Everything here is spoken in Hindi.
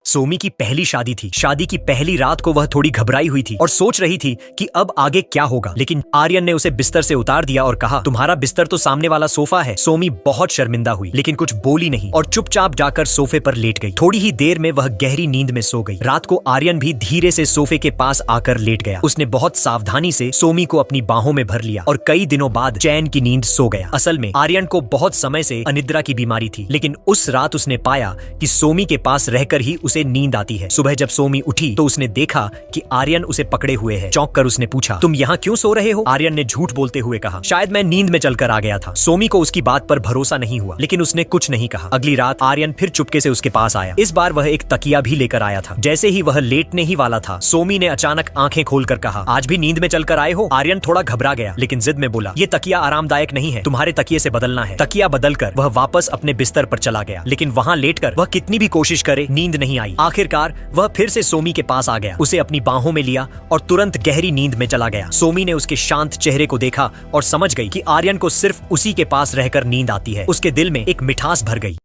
सोमी की पहली शादी थी। शादी की पहली रात को वह थोड़ी घबराई हुई थी और सोच रही थी कि अब आगे क्या होगा, लेकिन आर्यन ने उसे बिस्तर से उतार दिया और कहा, तुम्हारा बिस्तर तो सामने वाला सोफा है। सोमी बहुत शर्मिंदा हुई लेकिन कुछ बोली नहीं और चुपचाप जाकर सोफे पर लेट गई। थोड़ी ही देर में वह गहरी नींद में सो गई। रात को आर्यन भी धीरे से सोफे के पास आकर लेट गया। उसने बहुत सावधानी से सोमी को अपनी बाहों में भर लिया और कई दिनों बाद चैन की नींद सो गया। असल में आर्यन को बहुत समय से अनिद्रा की बीमारी थी, लेकिन उस रात उसने पाया कि सोमी के पास रहकर ही उसे नींद आती है। सुबह जब सोमी उठी तो उसने देखा कि आर्यन उसे पकड़े हुए है। चौंक कर उसने पूछा, तुम यहाँ क्यों सो रहे हो? आर्यन ने झूठ बोलते हुए कहा, शायद मैं नींद में चलकर आ गया था। सोमी को उसकी बात पर भरोसा नहीं हुआ, लेकिन उसने कुछ नहीं कहा। अगली रात आर्यन फिर चुपके से उसके पास आया। इस बार वह एक तकिया भी लेकर आया था। जैसे ही वह लेटने ही वाला था, सोमी ने अचानक आंखें खोलकर कहा, आज भी नींद में चलकर आए हो? आर्यन थोड़ा घबरा गया, लेकिन जिद में बोला, ये तकिया आरामदायक नहीं है, तुम्हारे तकिए से बदलना है। तकिया बदलकर वह वापस अपने बिस्तर पर चला गया, लेकिन वहाँ लेटकर वह कितनी भी कोशिश करे, नींद नहीं आई। आखिरकार वह फिर से सोमी के पास आ गया, उसे अपनी बाहों में लिया और तुरंत गहरी नींद में चला गया। सोमी ने उसके शांत चेहरे को देखा और समझ गई कि आर्यन को सिर्फ उसी के पास रहकर नींद आती है। उसके दिल में एक मिठास भर गई।